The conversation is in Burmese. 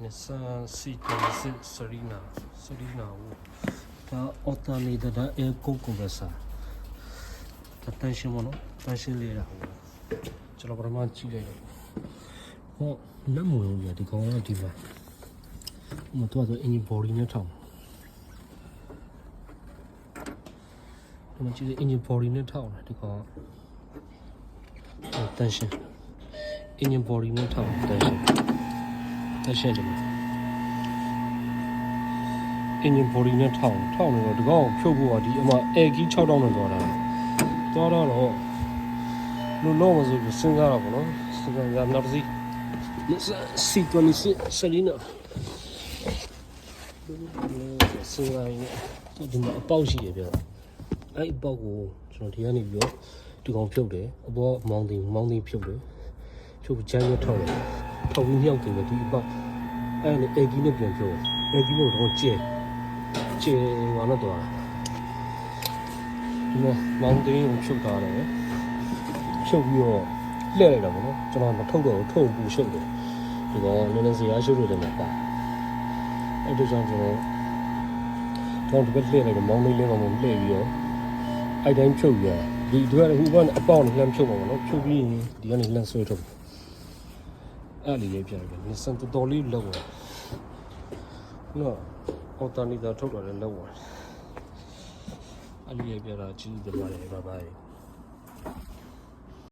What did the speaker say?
Nissan C26 Serena ဒါအော်တာနေတာဒါအဲကုန်းကွန်ပရက်ဆာဒါတန်ရှင်းမနော်တန်ရှင်းလေးတာဟိုကျွန်တော်ပထမကြည့်လိုက်တော့ဟောလက်မဝင်ဘူးဒီကောင်ကဒီမှာမတော်တော့ engine body နဲ့ထောင်းဒီမှာကြည့်တဲ့ engine body နဲ့ထောင်းတယ်ဒီကောင်တန်ရှင်း engine body နဲ့ထောင်းတန်ရှင်းတယ်မှာ engine body နဲ့ထောင်းနေတော့ဒီကောင်ဖြုတ်ဖို့ကဒီအမ air key 6000နဲ့သွားတာတော့လို့လုံးမဆိုပြီးစဉ်းစားတော့ဗောနော်စဉ်းစားရနောက်တစ်စီး C26 Serena စဉ်းစားရင်ဒီမှာအပေါက်ရှိရပြအဲ့အပေါက်ကိုကျွန်တော်ဒီကနေပြီးတော့ဒီကောင်ဖြုတ်တယ်အပေါ်မောင်းတင်ဖြုတ်တယ်ဖြုတ်ချမ်းရထောက်တယ်ထောက်ပြီးမြောက်တယ်ဒီအပေါက်အဲ့နဲ့ air key နဲ့ပြန်ဖြုတ်တယ် air key တော့ကျဲဘာလို့တော့ဒီမှာမောင်းတင်ကိုဖြုတ်ထားတယ်ဖြုတ်ပြီးတော့လှည့်လိုက်တာပေါ့နော်ကျွန်တော်မထုတ်တော့ထုတ်ပူရှုပ်တယ်ဒီကောင်နည်းနည်းစရာရှုပ်ရတယ်မှာပါအဲ့ဒါကြောင့်ကျွန်တော်ဒီဘက်လှည့်လိုက်တော့မောင်းလေးကောင်ကိုလှည့်ပြီးတော့အဲ့တိုင်းဖြုတ်ရဒီတို့ကဟိုကအပေါက်နဲ့လှမ်းဖြုတ်မှာပေါ့နော်ဖြုတ်ပြီးရင်ဒီကနေလှမ်းဆွဲထုတ်အဲ့လေးလေးပြရတယ်နစ်ဆန်တော်လေးလောက်ပါနော်အော်တာနီတာထုတ်တာလည်းလောက်ပါအဲ့လေးလေးပြတာကြီးတယ်ပါတယ်ဘာ